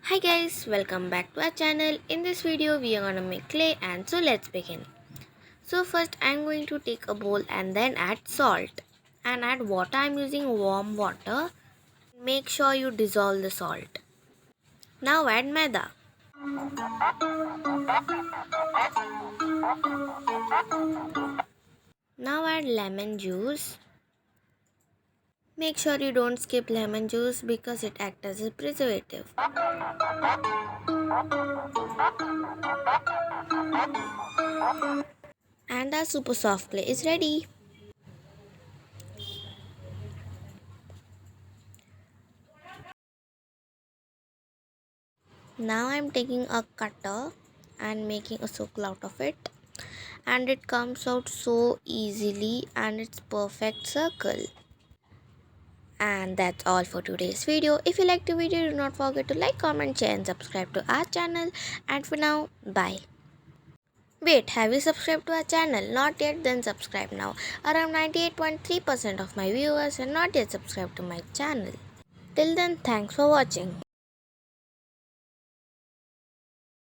Hi guys, welcome back to our channel. In this video we are gonna make clay, and so let's begin. So first I'm going to take a bowl and then add salt and add water. I'm using warm water. Make sure you dissolve the salt. Now add maida. Now add lemon juice. Make sure you don't skip lemon juice because it acts as a preservative. And our super soft clay is ready. Now I'm taking a cutter and making a circle out of it, and it comes out so easily and it's perfect circle. And that's all for today's video. If you liked the video, do not forget to like, comment, share and subscribe to our channel. And for now, bye. Wait, have you subscribed to our channel? Not yet? Then subscribe now. Around 98.3% of my viewers are not yet subscribed to my channel. Till then, thanks for watching.